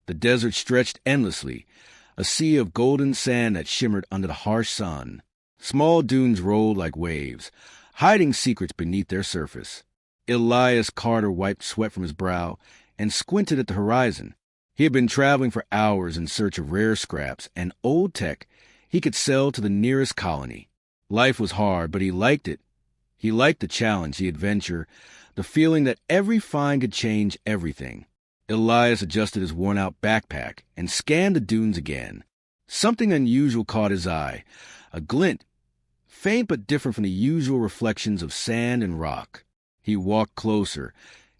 The desert stretched endlessly, a sea of golden sand that shimmered under the harsh sun. Small dunes rolled like waves, hiding secrets beneath their surface. Elias Carter wiped sweat from his brow and squinted at the horizon. He had been traveling for hours in search of rare scraps and old tech he could sell to the nearest colony. Life was hard, but he liked it. He liked the challenge, the adventure, the feeling that every find could change everything. Elias adjusted his worn-out backpack and scanned the dunes again. Something unusual caught his eye, a glint, faint but different from the usual reflections of sand and rock. He walked closer,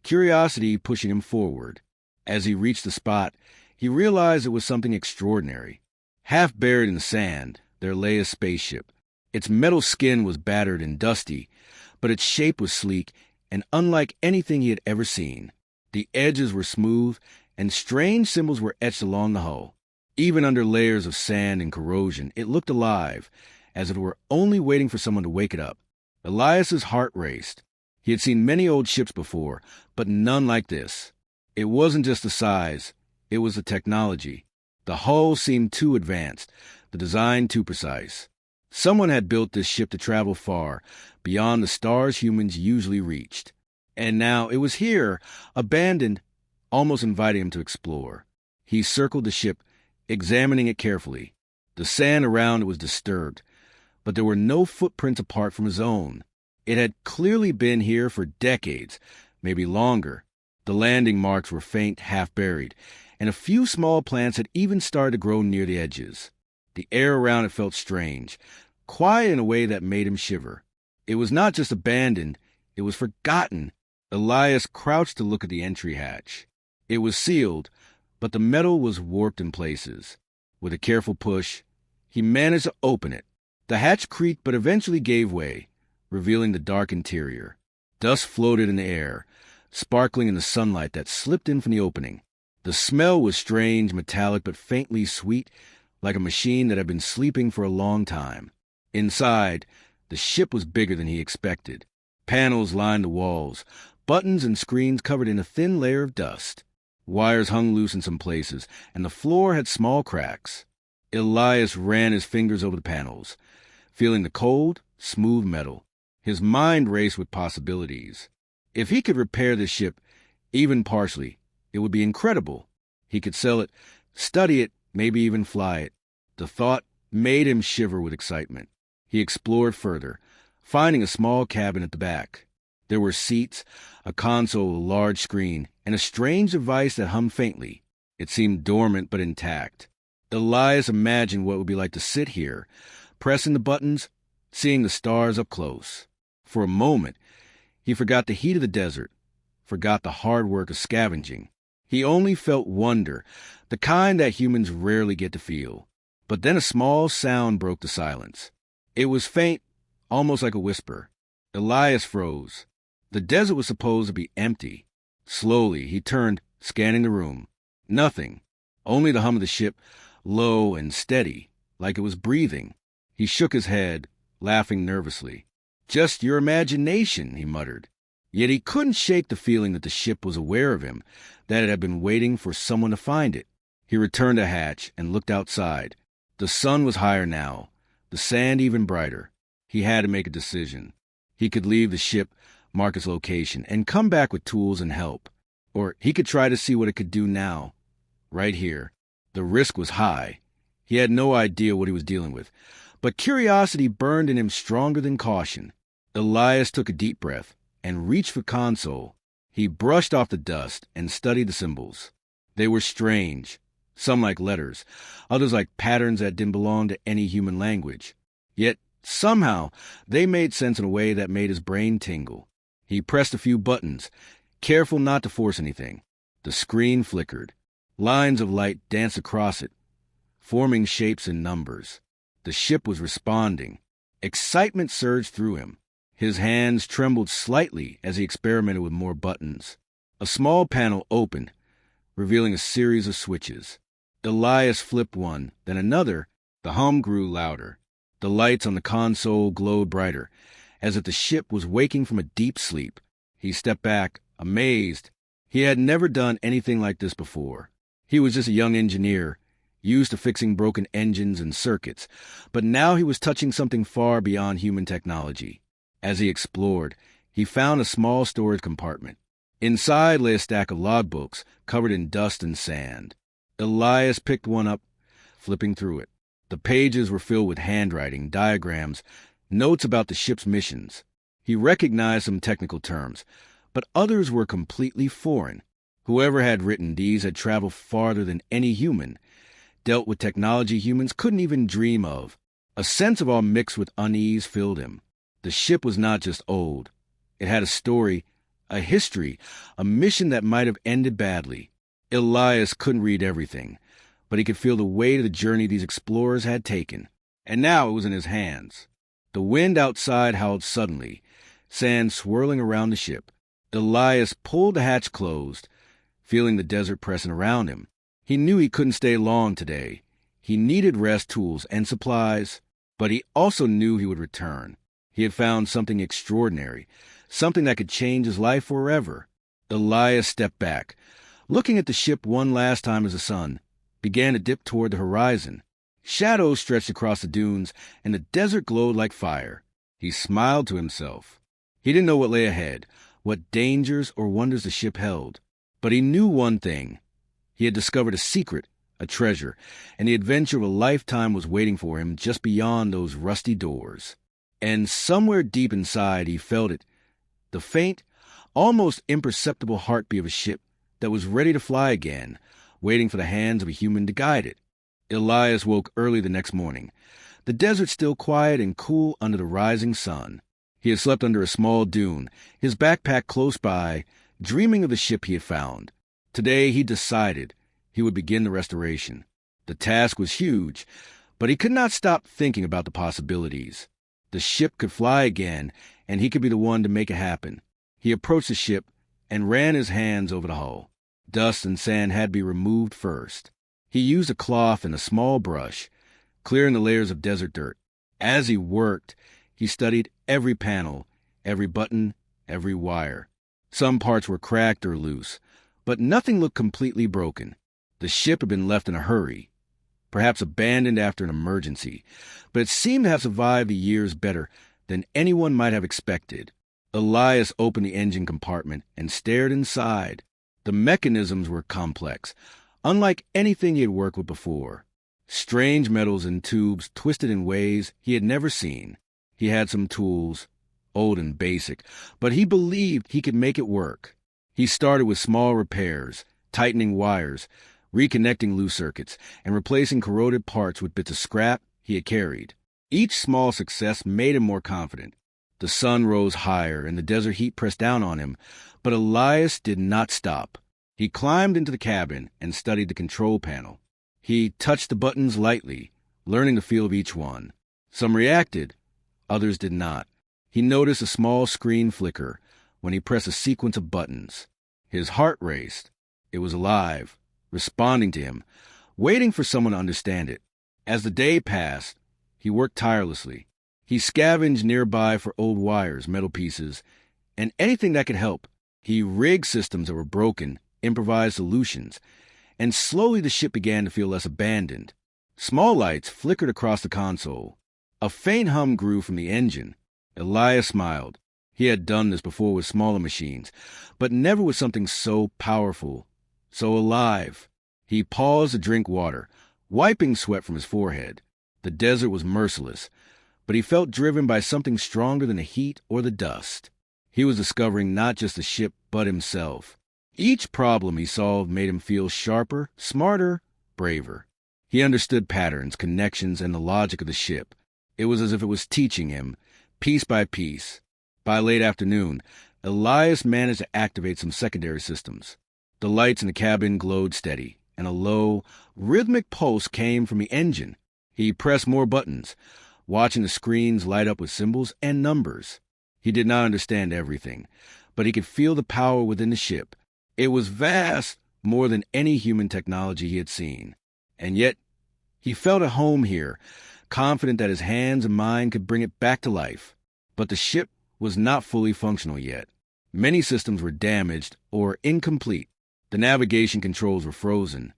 curiosity pushing him forward. As he reached the spot, he realized it was something extraordinary. Half buried in the sand, there lay a spaceship. Its metal skin was battered and dusty, but its shape was sleek and unlike anything he had ever seen. The edges were smooth, and strange symbols were etched along the hull. Even under layers of sand and corrosion, it looked alive, as if it were only waiting for someone to wake it up. Elias's heart raced. He had seen many old ships before, but none like this. It wasn't just the size, it was the technology. The hull seemed too advanced, the design too precise. Someone had built this ship to travel far, beyond the stars humans usually reached. And now it was here, abandoned, almost inviting him to explore. He circled the ship, examining it carefully. The sand around it was disturbed, but there were no footprints apart from his own. It had clearly been here for decades, maybe longer. The landing marks were faint, half-buried, and a few small plants had even started to grow near the edges. The air around it felt strange, quiet in a way that made him shiver. It was not just abandoned, it was forgotten. Elias crouched to look at the entry hatch. It was sealed, but the metal was warped in places. With a careful push, he managed to open it. The hatch creaked but eventually gave way, revealing the dark interior. Dust floated in the air, sparkling in the sunlight that slipped in from the opening. The smell was strange, metallic, but faintly sweet, like a machine that had been sleeping for a long time. Inside, the ship was bigger than he expected. Panels lined the walls, buttons and screens covered in a thin layer of dust. Wires hung loose in some places, and the floor had small cracks. Elias ran his fingers over the panels, feeling the cold, smooth metal. His mind raced with possibilities. If he could repair the ship, even partially, it would be incredible. He could sell it, study it, maybe even fly it. The thought made him shiver with excitement. He explored further, finding a small cabin at the back. There were seats, a console, a large screen, and a strange device that hummed faintly. It seemed dormant but intact. Elias imagined what it would be like to sit here, pressing the buttons, seeing the stars up close. For a moment, he forgot the heat of the desert, forgot the hard work of scavenging. He only felt wonder, the kind that humans rarely get to feel. But then a small sound broke the silence. It was faint, almost like a whisper. Elias froze. The desert was supposed to be empty. Slowly, he turned, scanning the room. Nothing. Only the hum of the ship, low and steady, like it was breathing. He shook his head, laughing nervously. "Just your imagination," he muttered. Yet he couldn't shake the feeling that the ship was aware of him, that it had been waiting for someone to find it. He returned to hatch and looked outside. The sun was higher now, the sand even brighter. He had to make a decision. He could leave the ship, mark its location, and come back with tools and help. Or he could try to see what it could do now, right here. The risk was high. He had no idea what he was dealing with, but curiosity burned in him stronger than caution. Elias took a deep breath and reached for console. He brushed off the dust and studied the symbols. They were strange, some like letters, others like patterns that didn't belong to any human language. Yet, somehow, they made sense in a way that made his brain tingle. He pressed a few buttons, careful not to force anything. The screen flickered. Lines of light danced across it, forming shapes and numbers. The ship was responding. Excitement surged through him. His hands trembled slightly as he experimented with more buttons. A small panel opened, revealing a series of switches. Elias flipped one, then another. The hum grew louder. The lights on the console glowed brighter, as if the ship was waking from a deep sleep. He stepped back, amazed. He had never done anything like this before. He was just a young engineer, used to fixing broken engines and circuits, but now he was touching something far beyond human technology. As he explored, he found a small storage compartment. Inside lay a stack of logbooks covered in dust and sand. Elias picked one up, flipping through it. The pages were filled with handwriting, diagrams, notes about the ship's missions. He recognized some technical terms, but others were completely foreign. Whoever had written these had traveled farther than any human, dealt with technology humans couldn't even dream of. A sense of awe mixed with unease filled him. The ship was not just old. It had a story, a history, a mission that might have ended badly. Elias couldn't read everything, but he could feel the weight of the journey these explorers had taken. And now it was in his hands. The wind outside howled suddenly, sand swirling around the ship. Elias pulled the hatch closed, feeling the desert pressing around him. He knew he couldn't stay long today. He needed rest, tools, and supplies, but he also knew he would return. He had found something extraordinary, something that could change his life forever. Elias stepped back, looking at the ship one last time as the sun began to dip toward the horizon. Shadows stretched across the dunes, and the desert glowed like fire. He smiled to himself. He didn't know what lay ahead, what dangers or wonders the ship held. But he knew one thing. He had discovered a secret, a treasure, and the adventure of a lifetime was waiting for him just beyond those rusty doors. And somewhere deep inside he felt it, the faint, almost imperceptible heartbeat of a ship that was ready to fly again, waiting for the hands of a human to guide it. Elias woke early the next morning, the desert still quiet and cool under the rising sun. He had slept under a small dune, his backpack close by, dreaming of the ship he had found. Today he decided he would begin the restoration. The task was huge, but he could not stop thinking about the possibilities. The ship could fly again, and he could be the one to make it happen. He approached the ship and ran his hands over the hull. Dust and sand had to be removed first. He used a cloth and a small brush, clearing the layers of desert dirt. As he worked, he studied every panel, every button, every wire. Some parts were cracked or loose, but nothing looked completely broken. The ship had been left in a hurry, perhaps abandoned after an emergency, but it seemed to have survived the years better than anyone might have expected. Elias opened the engine compartment and stared inside. The mechanisms were complex, unlike anything he had worked with before. Strange metals and tubes twisted in ways he had never seen. He had some tools, old and basic, but he believed he could make it work. He started with small repairs, tightening wires, reconnecting loose circuits, and replacing corroded parts with bits of scrap he had carried. Each small success made him more confident. The sun rose higher and the desert heat pressed down on him, but Elias did not stop. He climbed into the cabin and studied the control panel. He touched the buttons lightly, learning the feel of each one. Some reacted, others did not. He noticed a small screen flicker when he pressed a sequence of buttons. His heart raced. It was alive, responding to him, waiting for someone to understand it. As the day passed, he worked tirelessly. He scavenged nearby for old wires, metal pieces, and anything that could help. He rigged systems that were broken, improvised solutions, and slowly the ship began to feel less abandoned. Small lights flickered across the console. A faint hum grew from the engine. Elias smiled. He had done this before with smaller machines, but never with something so powerful, so alive. He paused to drink water, wiping sweat from his forehead. The desert was merciless, but he felt driven by something stronger than the heat or the dust. He was discovering not just the ship, but himself. Each problem he solved made him feel sharper, smarter, braver. He understood patterns, connections, and the logic of the ship. It was as if it was teaching him, piece by piece. By late afternoon, Elias managed to activate some secondary systems. The lights in the cabin glowed steady, and a low, rhythmic pulse came from the engine. He pressed more buttons, watching the screens light up with symbols and numbers. He did not understand everything, but he could feel the power within the ship. It was vast, more than any human technology he had seen. And yet, he felt at home here, confident that his hands and mind could bring it back to life. But the ship was not fully functional yet. Many systems were damaged or incomplete. The navigation controls were frozen.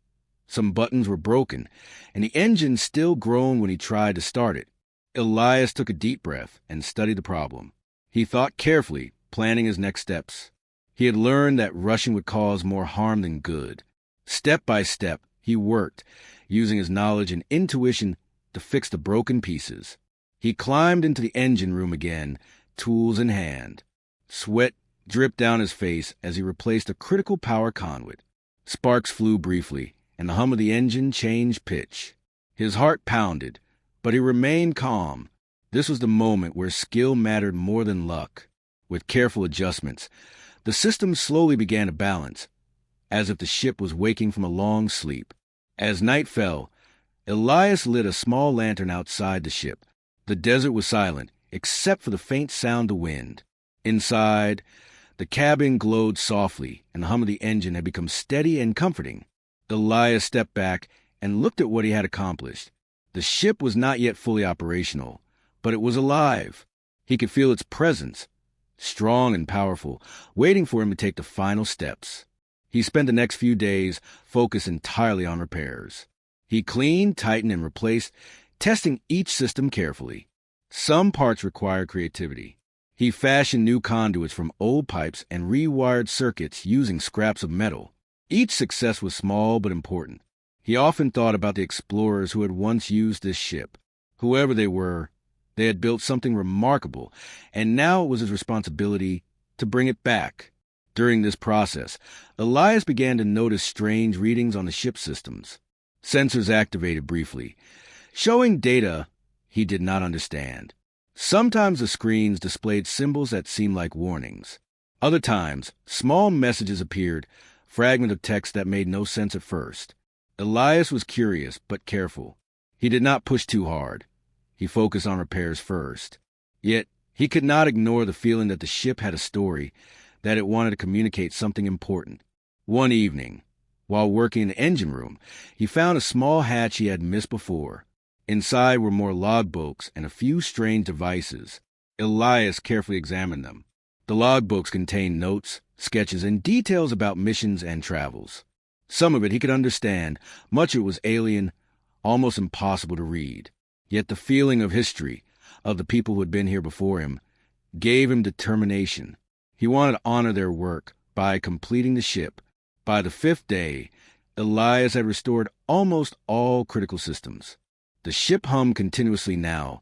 Some buttons were broken, and the engine still groaned when he tried to start it. Elias took a deep breath and studied the problem. He thought carefully, planning his next steps. He had learned that rushing would cause more harm than good. Step by step, he worked, using his knowledge and intuition to fix the broken pieces. He climbed into the engine room again, tools in hand. Sweat dripped down his face as he replaced a critical power conduit. Sparks flew briefly, and the hum of the engine changed pitch. His heart pounded, but he remained calm. This was the moment where skill mattered more than luck. With careful adjustments, the system slowly began to balance, as if the ship was waking from a long sleep. As night fell, Elias lit a small lantern outside the ship. The desert was silent, except for the faint sound of wind. Inside, the cabin glowed softly, and the hum of the engine had become steady and comforting. Elias stepped back and looked at what he had accomplished. The ship was not yet fully operational, but it was alive. He could feel its presence, strong and powerful, waiting for him to take the final steps. He spent the next few days focused entirely on repairs. He cleaned, tightened, and replaced, testing each system carefully. Some parts required creativity. He fashioned new conduits from old pipes and rewired circuits using scraps of metal. Each success was small but important. He often thought about the explorers who had once used this ship. Whoever they were, they had built something remarkable, and now it was his responsibility to bring it back. During this process, Elias began to notice strange readings on the ship systems. Sensors activated briefly, showing data he did not understand. Sometimes the screens displayed symbols that seemed like warnings. Other times, small messages appeared, fragments of text that made no sense at first. Elias was curious but careful. He did not push too hard. He focused on repairs first. Yet, he could not ignore the feeling that the ship had a story, that it wanted to communicate something important. One evening, while working in the engine room, he found a small hatch he had missed before. Inside were more logbooks and a few strange devices. Elias carefully examined them. The logbooks contained notes, sketches, and details about missions and travels. Some of it he could understand, much of it was alien, almost impossible to read. Yet the feeling of history, of the people who had been here before him, gave him determination. He wanted to honor their work by completing the ship. By the 5th day, Elias had restored almost all critical systems. The ship hummed continuously now,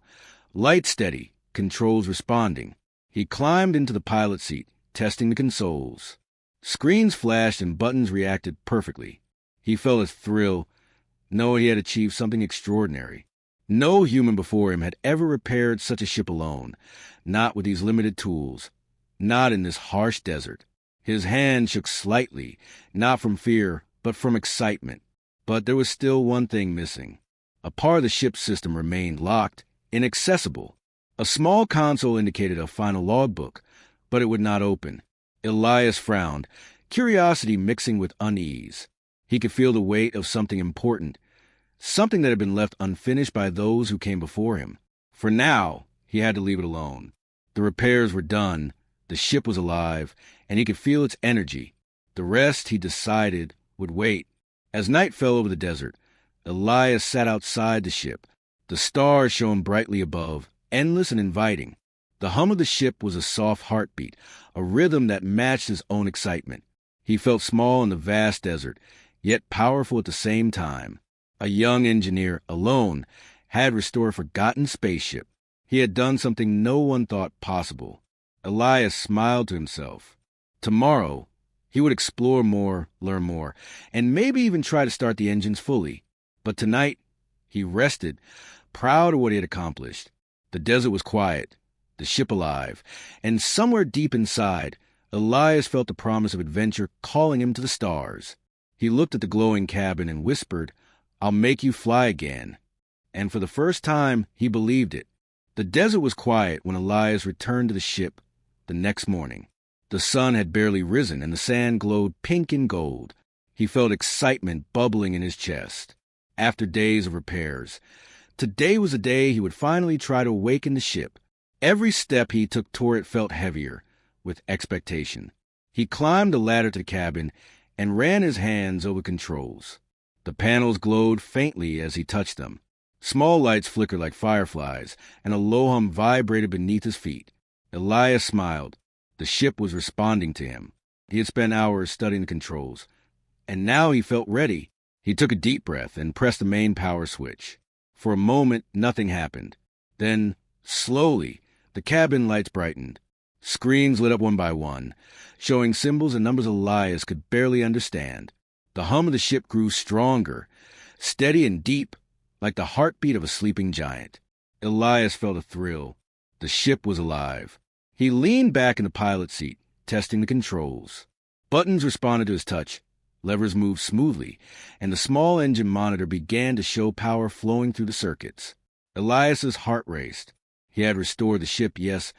light steady, controls responding. He climbed into the pilot seat, testing the consoles. Screens flashed and buttons reacted perfectly. He felt a thrill, knowing he had achieved something extraordinary. No human before him had ever repaired such a ship alone, not with these limited tools, not in this harsh desert. His hand shook slightly, not from fear, but from excitement. But there was still one thing missing. A part of the ship's system remained locked, inaccessible. A small console indicated a final logbook, but it would not open. Elias frowned, curiosity mixing with unease. He could feel the weight of something important, something that had been left unfinished by those who came before him. For now, he had to leave it alone. The repairs were done, the ship was alive, and he could feel its energy. The rest, he decided, would wait. As night fell over the desert, Elias sat outside the ship. The stars shone brightly above, endless and inviting. The hum of the ship was a soft heartbeat, a rhythm that matched his own excitement. He felt small in the vast desert, yet powerful at the same time. A young engineer, alone, had restored a forgotten spaceship. He had done something no one thought possible. Elias smiled to himself. Tomorrow, he would explore more, learn more, and maybe even try to start the engines fully. But tonight, he rested, proud of what he had accomplished. The desert was quiet, the ship alive, and somewhere deep inside, Elias felt the promise of adventure calling him to the stars. He looked at the glowing cabin and whispered, "I'll make you fly again." And for the first time, he believed it. The desert was quiet when Elias returned to the ship the next morning. The sun had barely risen and the sand glowed pink and gold. He felt excitement bubbling in his chest. After days of repairs, today was the day he would finally try to awaken the ship. Every step he took toward it felt heavier, with expectation. He climbed the ladder to the cabin and ran his hands over controls. The panels glowed faintly as he touched them. Small lights flickered like fireflies, and a low hum vibrated beneath his feet. Elias smiled. The ship was responding to him. He had spent hours studying the controls, and now he felt ready. He took a deep breath and pressed the main power switch. For a moment, nothing happened. Then, slowly, the cabin lights brightened. Screens lit up one by one, showing symbols and numbers Elias could barely understand. The hum of the ship grew stronger, steady and deep, like the heartbeat of a sleeping giant. Elias felt a thrill. The ship was alive. He leaned back in the pilot's seat, testing the controls. Buttons responded to his touch. Levers moved smoothly, and the small engine monitor began to show power flowing through the circuits. Elias's heart raced. He had restored the ship, yes,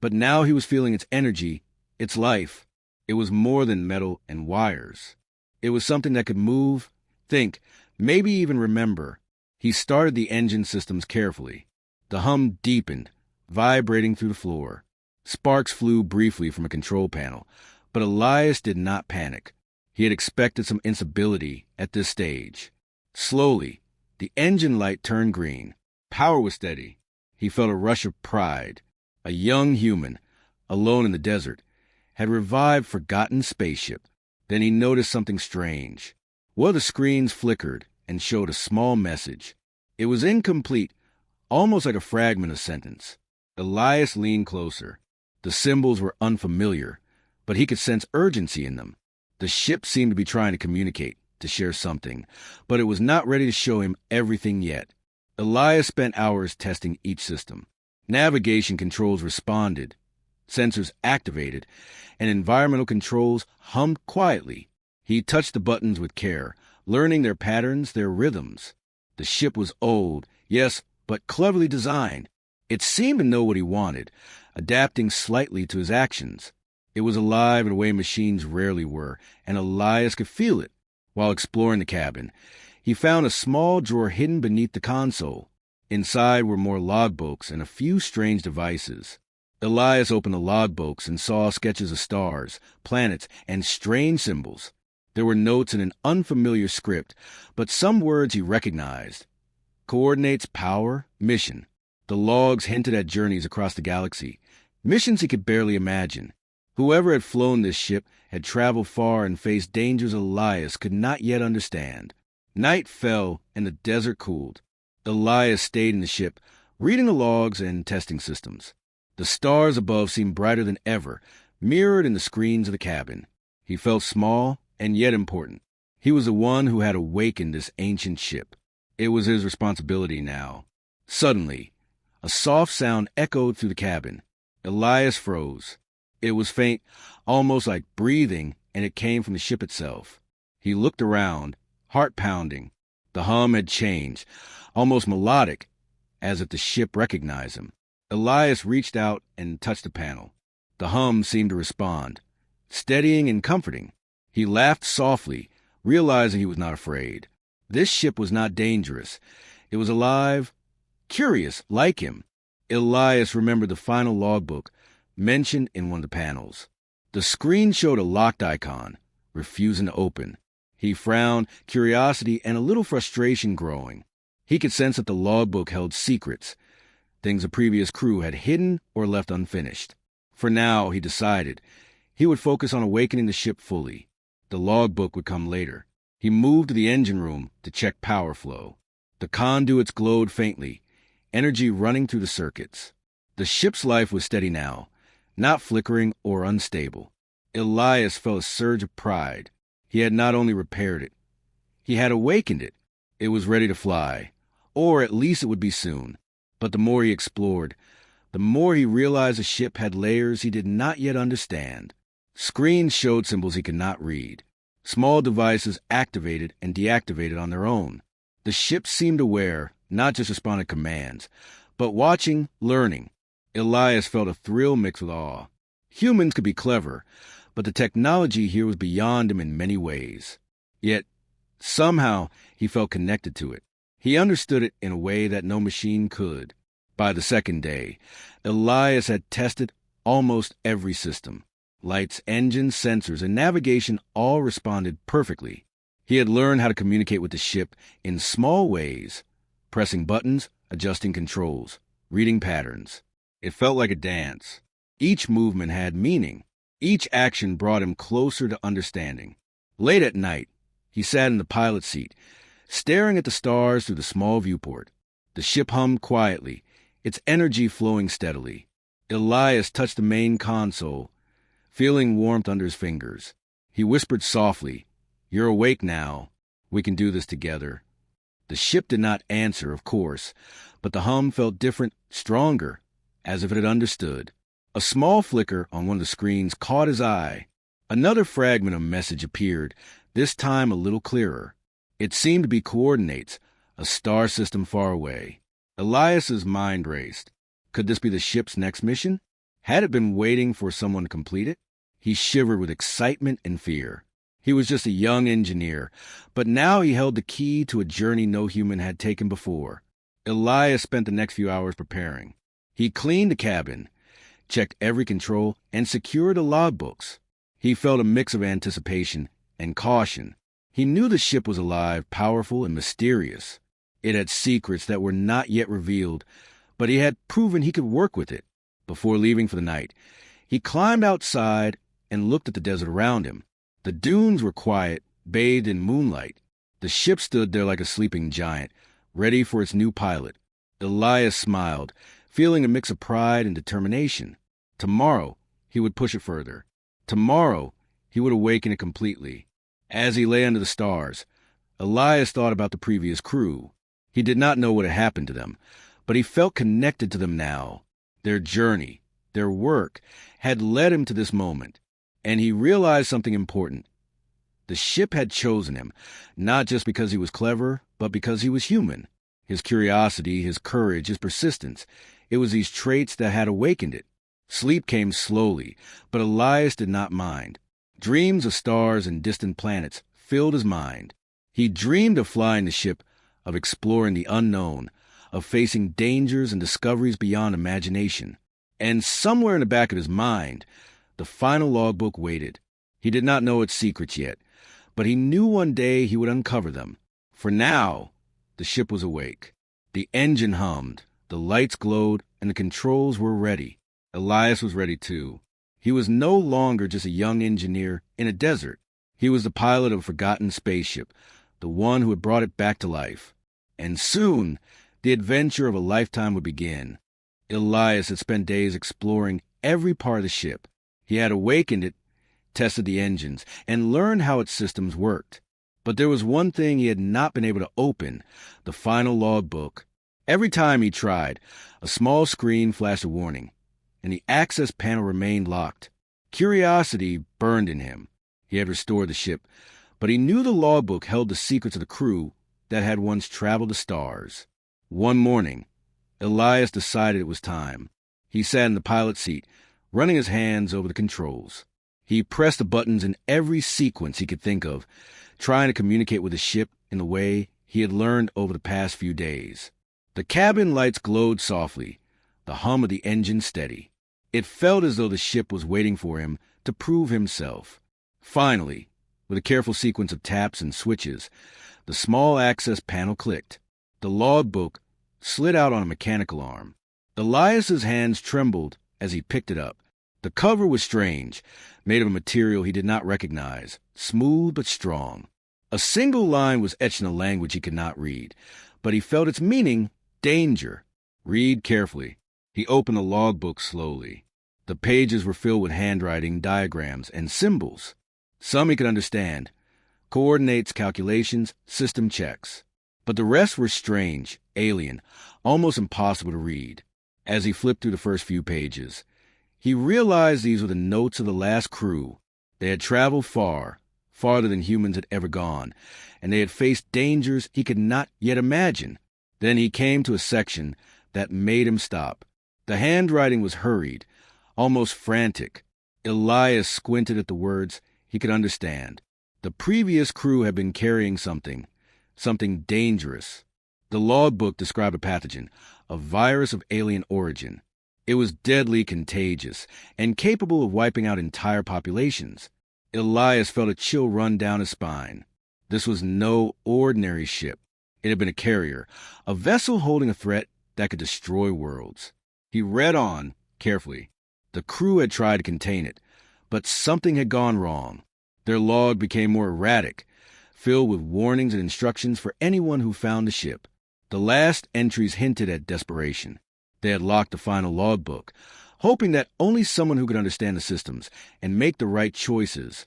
but now he was feeling its energy, its life. It was more than metal and wires. It was something that could move, think, maybe even remember. He started the engine systems carefully. The hum deepened, vibrating through the floor. Sparks flew briefly from a control panel, but Elias did not panic. He had expected some instability at this stage. Slowly, the engine light turned green. Power was steady. He felt a rush of pride. A young human, alone in the desert, had revived forgotten spaceship. Then he noticed something strange. One of the screens flickered and showed a small message. It was incomplete, almost like a fragment of sentence. Elias leaned closer. The symbols were unfamiliar, but he could sense urgency in them. The ship seemed to be trying to communicate, to share something, but it was not ready to show him everything yet. Elias spent hours testing each system. Navigation controls responded, sensors activated, and environmental controls hummed quietly. He touched the buttons with care, learning their patterns, their rhythms. The ship was old, yes, but cleverly designed. It seemed to know what he wanted, adapting slightly to his actions. It was alive in a way machines rarely were, and Elias could feel it. While exploring the cabin, he found a small drawer hidden beneath the console. Inside were more logbooks and a few strange devices. Elias opened the logbooks and saw sketches of stars, planets, and strange symbols. There were notes in an unfamiliar script, but some words he recognized. Coordinates, power, mission. The logs hinted at journeys across the galaxy, missions he could barely imagine. Whoever had flown this ship had traveled far and faced dangers Elias could not yet understand. Night fell and the desert cooled. Elias stayed in the ship, reading the logs and testing systems. The stars above seemed brighter than ever, mirrored in the screens of the cabin. He felt small and yet important. He was the one who had awakened this ancient ship. It was his responsibility now. Suddenly, a soft sound echoed through the cabin. Elias froze. It was faint, almost like breathing, and it came from the ship itself. He looked around, heart pounding. The hum had changed, almost melodic, as if the ship recognized him. Elias reached out and touched the panel. The hum seemed to respond, steadying and comforting. He laughed softly, realizing he was not afraid. This ship was not dangerous. It was alive, curious, like him. Elias remembered the final logbook, mentioned in one of the panels. The screen showed a locked icon, refusing to open. He frowned, curiosity and a little frustration growing. He could sense that the logbook held secrets, things a previous crew had hidden or left unfinished. For now, he decided, he would focus on awakening the ship fully. The logbook would come later. He moved to the engine room to check power flow. The conduits glowed faintly, energy running through the circuits. The ship's life was steady now, not flickering or unstable. Elias felt a surge of pride. He had not only repaired it, he had awakened it. It was ready to fly, or at least it would be soon. But the more he explored, the more he realized the ship had layers he did not yet understand. Screens showed symbols he could not read. Small devices activated and deactivated on their own. The ship seemed aware, not just responding to commands, but watching, learning. Elias felt a thrill mixed with awe. Humans could be clever, but the technology here was beyond him in many ways. Yet, somehow, he felt connected to it. He understood it in a way that no machine could. By the second day, Elias had tested almost every system. Lights, engines, sensors, and navigation all responded perfectly. He had learned how to communicate with the ship in small ways, pressing buttons, adjusting controls, reading patterns. It felt like a dance. Each movement had meaning. Each action brought him closer to understanding. Late at night, he sat in the pilot's seat, staring at the stars through the small viewport. The ship hummed quietly, its energy flowing steadily. Elias touched the main console, feeling warmth under his fingers. He whispered softly, "You're awake now. We can do this together." The ship did not answer, of course, but the hum felt different, stronger, as if it had understood. A small flicker on one of the screens caught his eye. Another fragment of message appeared, this time a little clearer. It seemed to be coordinates, a star system far away. Elias's mind raced. Could this be the ship's next mission? Had it been waiting for someone to complete it? He shivered with excitement and fear. He was just a young engineer, but now he held the key to a journey no human had taken before. Elias spent the next few hours preparing. He cleaned the cabin, checked every control, and secured the logbooks. He felt a mix of anticipation and caution. He knew the ship was alive, powerful, and mysterious. It had secrets that were not yet revealed, but he had proven he could work with it. Before leaving for the night, he climbed outside and looked at the desert around him. The dunes were quiet, bathed in moonlight. The ship stood there like a sleeping giant, ready for its new pilot. Elias smiled, feeling a mix of pride and determination. Tomorrow, he would push it further. Tomorrow, he would awaken it completely. As he lay under the stars, Elias thought about the previous crew. He did not know what had happened to them, but he felt connected to them now. Their journey, their work, had led him to this moment, and he realized something important. The ship had chosen him, not just because he was clever, but because he was human. His curiosity, his courage, his persistence, it was these traits that had awakened it. Sleep came slowly, but Elias did not mind. Dreams of stars and distant planets filled his mind. He dreamed of flying the ship, of exploring the unknown, of facing dangers and discoveries beyond imagination. And somewhere in the back of his mind, the final logbook waited. He did not know its secrets yet, but he knew one day he would uncover them. For now, the ship was awake. The engine hummed, the lights glowed, and the controls were ready. Elias was ready too. He was no longer just a young engineer in a desert. He was the pilot of a forgotten spaceship, the one who had brought it back to life. And soon, the adventure of a lifetime would begin. Elias had spent days exploring every part of the ship. He had awakened it, tested the engines, and learned how its systems worked. But there was one thing he had not been able to open, the final logbook. Every time he tried, a small screen flashed a warning, and the access panel remained locked. Curiosity burned in him. He had restored the ship, but he knew the logbook held the secrets of the crew that had once traveled the stars. One morning, Elias decided it was time. He sat in the pilot's seat, running his hands over the controls. He pressed the buttons in every sequence he could think of, trying to communicate with the ship in the way he had learned over the past few days. The cabin lights glowed softly, the hum of the engine steady. It felt as though the ship was waiting for him to prove himself. Finally, with a careful sequence of taps and switches, the small access panel clicked. The logbook slid out on a mechanical arm. Elias's hands trembled as he picked it up. The cover was strange, made of a material he did not recognize, smooth but strong. A single line was etched in a language he could not read, but he felt its meaning, danger. Read carefully. He opened the logbook slowly. The pages were filled with handwriting, diagrams, and symbols. Some he could understand. Coordinates, calculations, system checks. But the rest were strange, alien, almost impossible to read. As he flipped through the first few pages, he realized these were the notes of the last crew. They had traveled far, farther than humans had ever gone, and they had faced dangers he could not yet imagine. Then he came to a section that made him stop. The handwriting was hurried, almost frantic. Elias squinted at the words he could understand. The previous crew had been carrying something dangerous. The logbook described a pathogen, a virus of alien origin. It was deadly contagious and capable of wiping out entire populations. Elias felt a chill run down his spine. This was no ordinary ship. It had been a carrier, a vessel holding a threat that could destroy worlds. He read on, carefully. The crew had tried to contain it, but something had gone wrong. Their log became more erratic, filled with warnings and instructions for anyone who found the ship. The last entries hinted at desperation. They had locked the final logbook, hoping that only someone who could understand the systems and make the right choices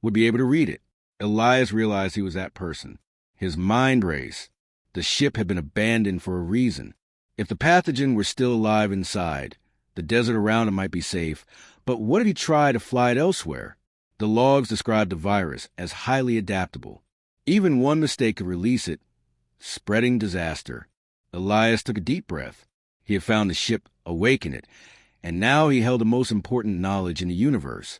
would be able to read it. Elias realized he was that person. His mind raced. The ship had been abandoned for a reason. If the pathogen were still alive inside, the desert around it might be safe, but what if he tried to fly it elsewhere? The logs described the virus as highly adaptable. Even one mistake could release it, spreading disaster. Elias took a deep breath. He had found the ship, awaken it, and now he held the most important knowledge in the universe,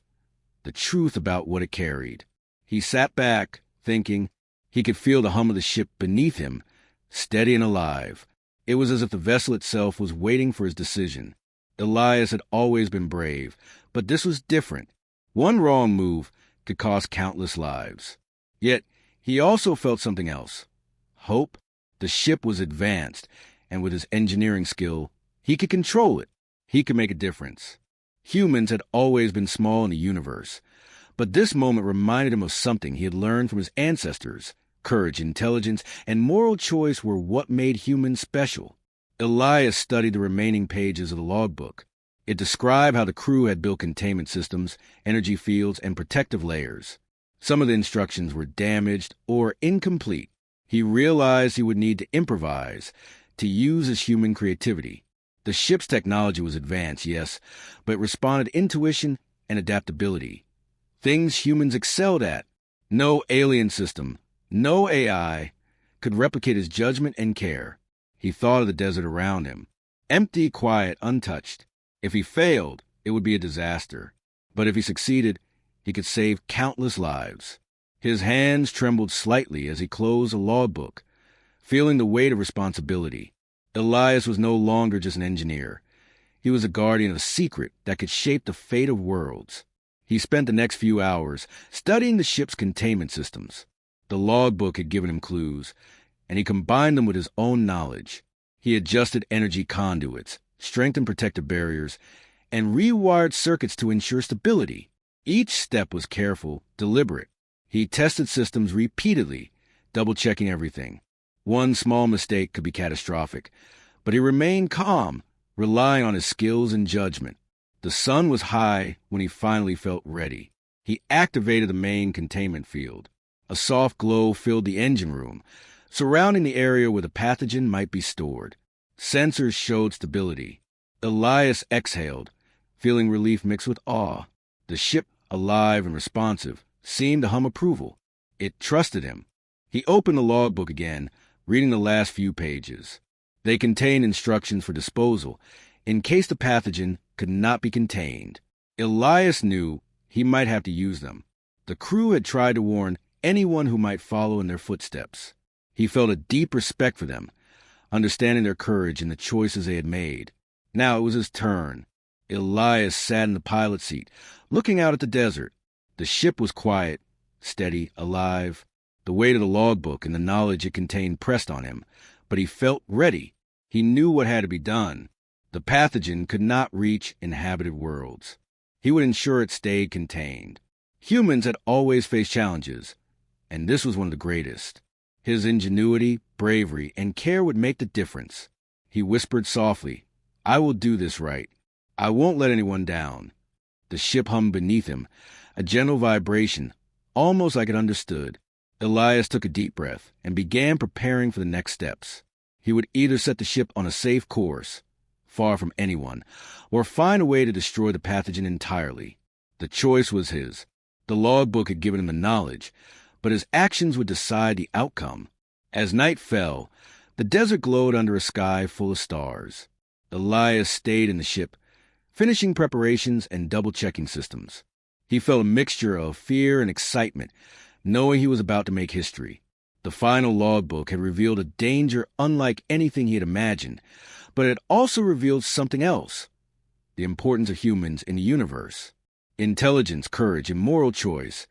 the truth about what it carried. He sat back, thinking. He could feel the hum of the ship beneath him, steady and alive. It was as if the vessel itself was waiting for his decision. Elias had always been brave, but this was different. One wrong move could cost countless lives. Yet, he also felt something else. Hope. The ship was advanced, and with his engineering skill, he could control it. He could make a difference. Humans had always been small in the universe, but this moment reminded him of something he had learned from his ancestors. Courage, intelligence, and moral choice were what made humans special. Elias studied the remaining pages of the logbook. It described how the crew had built containment systems, energy fields, and protective layers. Some of the instructions were damaged or incomplete. He realized he would need to improvise, to use his human creativity. The ship's technology was advanced, yes, but it responded to intuition and adaptability. Things humans excelled at. No alien system, no AI, could replicate his judgment and care. He thought of the desert around him. Empty, quiet, untouched. If he failed, it would be a disaster. But if he succeeded, he could save countless lives. His hands trembled slightly as he closed the logbook, feeling the weight of responsibility. Elias was no longer just an engineer. He was a guardian of a secret that could shape the fate of worlds. He spent the next few hours studying the ship's containment systems. The logbook had given him clues, and he combined them with his own knowledge. He adjusted energy conduits, strengthened protective barriers, and rewired circuits to ensure stability. Each step was careful, deliberate. He tested systems repeatedly, double-checking everything. One small mistake could be catastrophic, but he remained calm, relying on his skills and judgment. The sun was high when he finally felt ready. He activated the main containment field. A soft glow filled the engine room, surrounding the area where the pathogen might be stored. Sensors showed stability. Elias exhaled, feeling relief mixed with awe. The ship, alive and responsive, seemed to hum approval. It trusted him. He opened the logbook again, reading the last few pages. They contained instructions for disposal, in case the pathogen could not be contained. Elias knew he might have to use them. The crew had tried to warn anyone who might follow in their footsteps. He felt a deep respect for them, understanding their courage and the choices they had made. Now it was his turn. Elias sat in the pilot seat, looking out at the desert. The ship was quiet, steady, alive. The weight of the logbook and the knowledge it contained pressed on him, but he felt ready. He knew what had to be done. The pathogen could not reach inhabited worlds. He would ensure it stayed contained. Humans had always faced challenges, and this was one of the greatest. His ingenuity, bravery, and care would make the difference. He whispered softly, "I will do this right. I won't let anyone down." The ship hummed beneath him, a gentle vibration, almost like it understood. Elias took a deep breath and began preparing for the next steps. He would either set the ship on a safe course, far from anyone, or find a way to destroy the pathogen entirely. The choice was his. The logbook had given him the knowledge, but his actions would decide the outcome. As night fell, the desert glowed under a sky full of stars. Elias stayed in the ship, finishing preparations and double-checking systems. He felt a mixture of fear and excitement, knowing he was about to make history. The final logbook had revealed a danger unlike anything he had imagined, but it also revealed something else: the importance of humans in the universe. Intelligence, courage, and moral choice.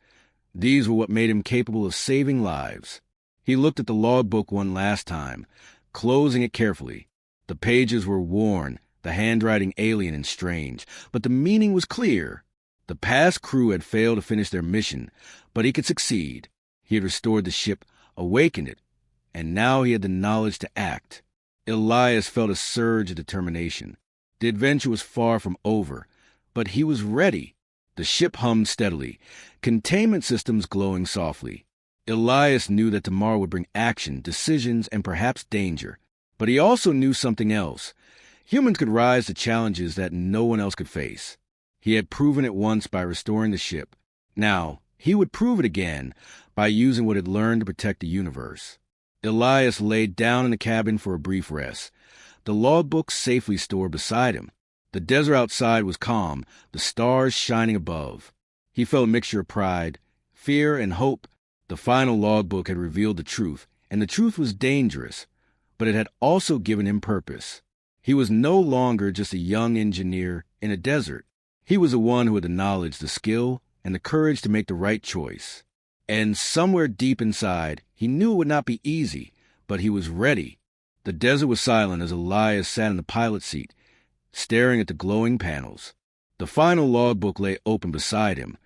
These were what made him capable of saving lives. He looked at the logbook one last time, closing it carefully. The pages were worn, the handwriting alien and strange, but the meaning was clear. The past crew had failed to finish their mission, but he could succeed. He had restored the ship, awakened it, and now he had the knowledge to act. Elias felt a surge of determination. The adventure was far from over, but he was ready. The ship hummed steadily, containment systems glowing softly. Elias knew that tomorrow would bring action, decisions, and perhaps danger. But he also knew something else. Humans could rise to challenges that no one else could face. He had proven it once by restoring the ship. Now, he would prove it again by using what he had learned to protect the universe. Elias laid down in the cabin for a brief rest, the logbook safely stored beside him. The desert outside was calm, the stars shining above. He felt a mixture of pride, fear, and hope. The final logbook had revealed the truth, and the truth was dangerous, but it had also given him purpose. He was no longer just a young engineer in a desert. He was the one who had the knowledge, the skill, and the courage to make the right choice. And somewhere deep inside, he knew it would not be easy, but he was ready. The desert was silent as Elias sat in the pilot seat, staring at the glowing panels. The final logbook lay open beside him,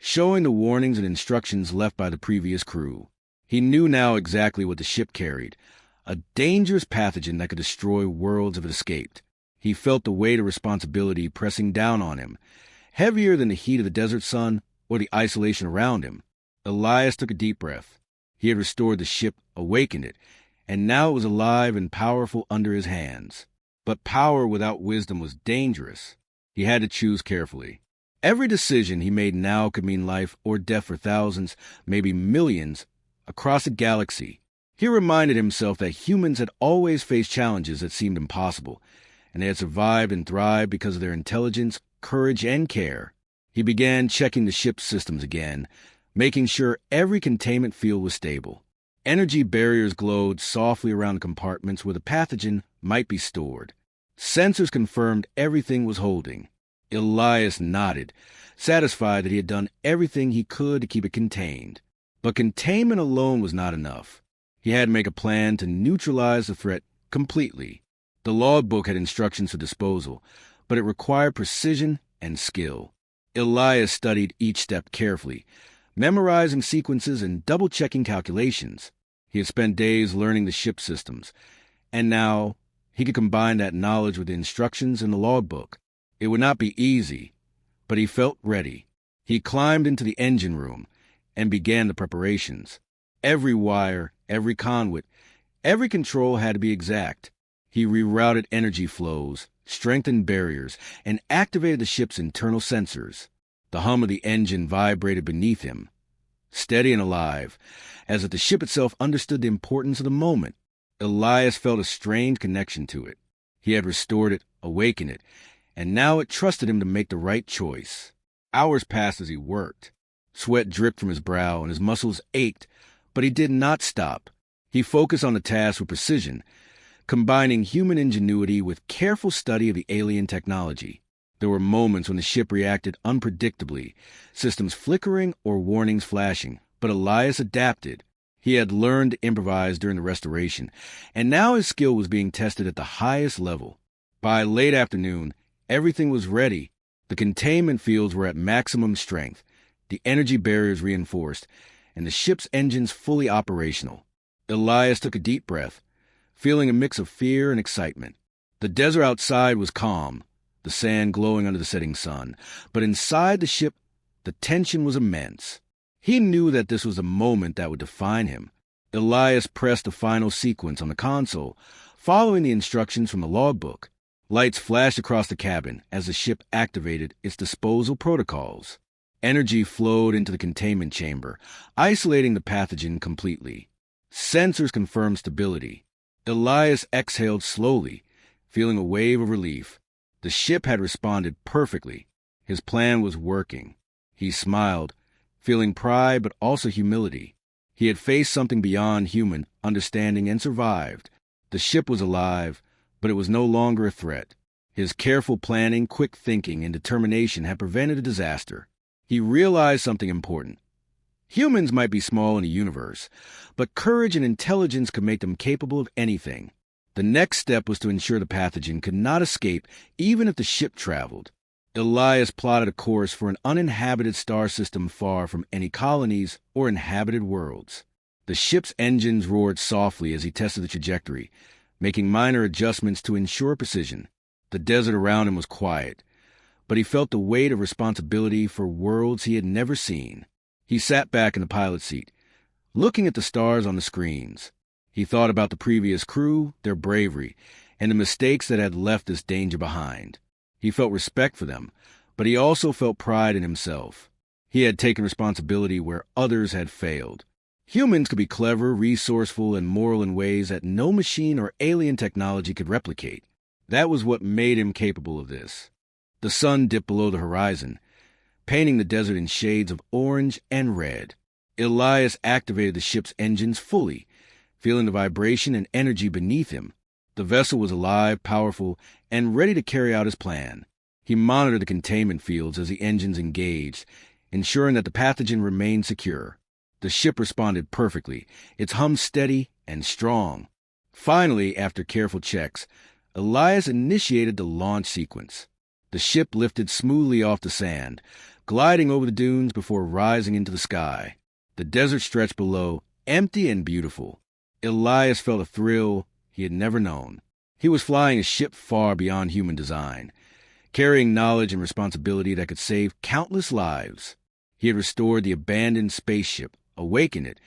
showing the warnings and instructions left by the previous crew. He knew now exactly what the ship carried, a dangerous pathogen that could destroy worlds if it escaped. He felt the weight of responsibility pressing down on him, heavier than the heat of the desert sun or the isolation around him. Elias took a deep breath. He had restored the ship, awakened it, and now it was alive and powerful under his hands. But power without wisdom was dangerous. He had to choose carefully. Every decision he made now could mean life or death for thousands, maybe millions, across a galaxy. He reminded himself that humans had always faced challenges that seemed impossible, and they had survived and thrived because of their intelligence, courage, and care. He began checking the ship's systems again, making sure every containment field was stable. Energy barriers glowed softly around the compartments where the pathogen might be stored. Sensors confirmed everything was holding. Elias nodded, satisfied that he had done everything he could to keep it contained. But containment alone was not enough. He had to make a plan to neutralize the threat completely. The logbook had instructions for disposal, but it required precision and skill. Elias studied each step carefully, memorizing sequences and double-checking calculations. He had spent days learning the ship systems, and now he could combine that knowledge with the instructions in the logbook. It would not be easy, but he felt ready. He climbed into the engine room and began the preparations. Every wire, every conduit, every control had to be exact. He rerouted energy flows, strengthened barriers, and activated the ship's internal sensors. The hum of the engine vibrated beneath him, steady and alive, as if the ship itself understood the importance of the moment. Elias felt a strange connection to it. He had restored it, awakened it, and now it trusted him to make the right choice. Hours passed as he worked. Sweat dripped from his brow and his muscles ached, but he did not stop. He focused on the task with precision, combining human ingenuity with careful study of the alien technology. There were moments when the ship reacted unpredictably, systems flickering or warnings flashing, but Elias adapted. He had learned to improvise during the restoration, and now his skill was being tested at the highest level. By late afternoon, everything was ready. The containment fields were at maximum strength, the energy barriers reinforced, and the ship's engines fully operational. Elias took a deep breath, feeling a mix of fear and excitement. The desert outside was calm, the sand glowing under the setting sun, but inside the ship, the tension was immense. He knew that this was a moment that would define him. Elias pressed the final sequence on the console, following the instructions from the logbook. Lights flashed across the cabin as the ship activated its disposal protocols. Energy flowed into the containment chamber, isolating the pathogen completely. Sensors confirmed stability. Elias exhaled slowly, feeling a wave of relief. The ship had responded perfectly. His plan was working. He smiled, feeling pride but also humility. He had faced something beyond human understanding and survived. The ship was alive, but it was no longer a threat. His careful planning, quick thinking, and determination had prevented a disaster. He realized something important. Humans might be small in the universe, but courage and intelligence could make them capable of anything. The next step was to ensure the pathogen could not escape even if the ship traveled. Elias plotted a course for an uninhabited star system far from any colonies or inhabited worlds. The ship's engines roared softly as he tested the trajectory, making minor adjustments to ensure precision. The desert around him was quiet, but he felt the weight of responsibility for worlds he had never seen. He sat back in the pilot's seat, looking at the stars on the screens. He thought about the previous crew, their bravery, and the mistakes that had left this danger behind. He felt respect for them, but he also felt pride in himself. He had taken responsibility where others had failed. Humans could be clever, resourceful, and moral in ways that no machine or alien technology could replicate. That was what made him capable of this. The sun dipped below the horizon, painting the desert in shades of orange and red. Elias activated the ship's engines fully, feeling the vibration and energy beneath him. The vessel was alive, powerful, and ready to carry out his plan. He monitored the containment fields as the engines engaged, ensuring that the pathogen remained secure. The ship responded perfectly, its hum steady and strong. Finally, after careful checks, Elias initiated the launch sequence. The ship lifted smoothly off the sand, gliding over the dunes before rising into the sky. The desert stretched below, empty and beautiful. Elias felt a thrill he had never known. He was flying a ship far beyond human design, carrying knowledge and responsibility that could save countless lives. He had restored the abandoned spaceship, awakened it,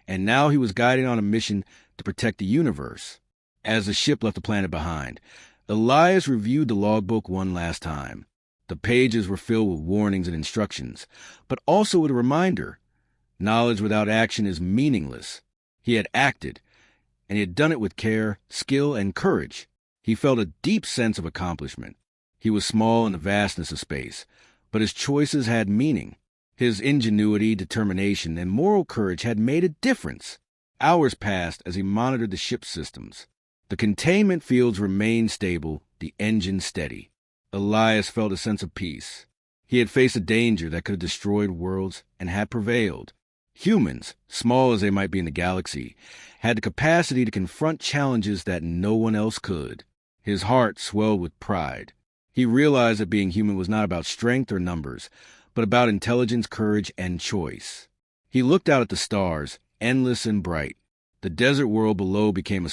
and now he was guiding on a mission to protect the universe. As the ship left the planet behind, Elias reviewed the logbook one last time. The pages were filled with warnings and instructions, but also with a reminder. Knowledge without action is meaningless. He had acted, and he had done it with care, skill, and courage. He felt a deep sense of accomplishment. He was small in the vastness of space, but his choices had meaning. His ingenuity, determination, and moral courage had made a difference. Hours passed as he monitored the ship's systems. The containment fields remained stable, the engine steady. Elias felt a sense of peace. He had faced a danger that could have destroyed worlds and had prevailed. Humans, small as they might be in the galaxy, had the capacity to confront challenges that no one else could. His heart swelled with pride. He realized that being human was not about strength or numbers, but about intelligence, courage, and choice. He looked out at the stars, endless and bright. The desert world below became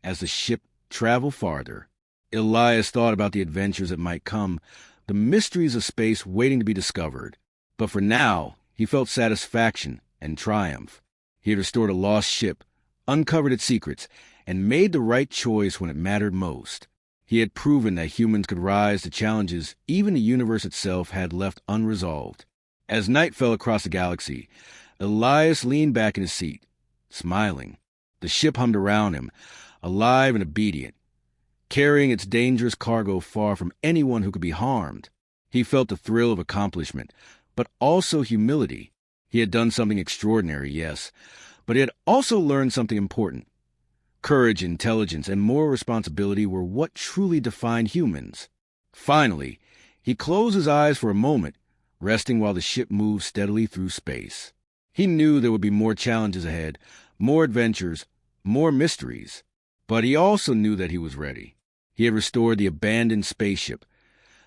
as the ship traveled farther. Elias thought about the adventures that might come, the mysteries of space waiting to be discovered. But for now, he felt satisfaction and triumph. He had restored a lost ship, uncovered its secrets, and made the right choice when it mattered most. He had proven that humans could rise to challenges even the universe itself had left unresolved. As night fell across the galaxy, Elias leaned back in his seat, smiling. The ship hummed around him, alive and obedient, carrying its dangerous cargo far from anyone who could be harmed. He felt the thrill of accomplishment, but also humility. He had done something extraordinary, yes, but he had also learned something important. Courage, intelligence, and moral responsibility were what truly defined humans. Finally, he closed his eyes for a moment, resting while the ship moved steadily through space. He knew there would be more challenges ahead, more adventures, more mysteries. But he also knew that he was ready. He had restored the abandoned spaceship,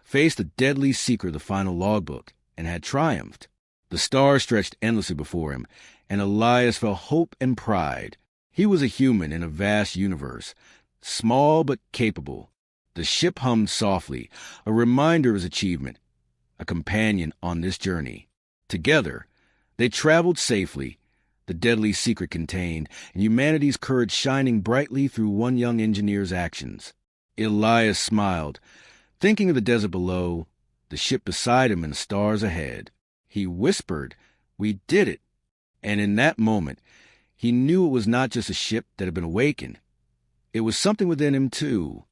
faced the deadly secret of the Final Logbook, and had triumphed. The stars stretched endlessly before him, and Elias felt hope and pride. He was a human in a vast universe, small but capable. The ship hummed softly, a reminder of his achievement, a companion on this journey. Together, they traveled safely, the deadly secret contained, and humanity's courage shining brightly through one young engineer's actions. Elias smiled, thinking of the desert below, the ship beside him, and the stars ahead. He whispered, "We did it." And in that moment, he knew it was not just a ship that had been awakened. It was something within him, too,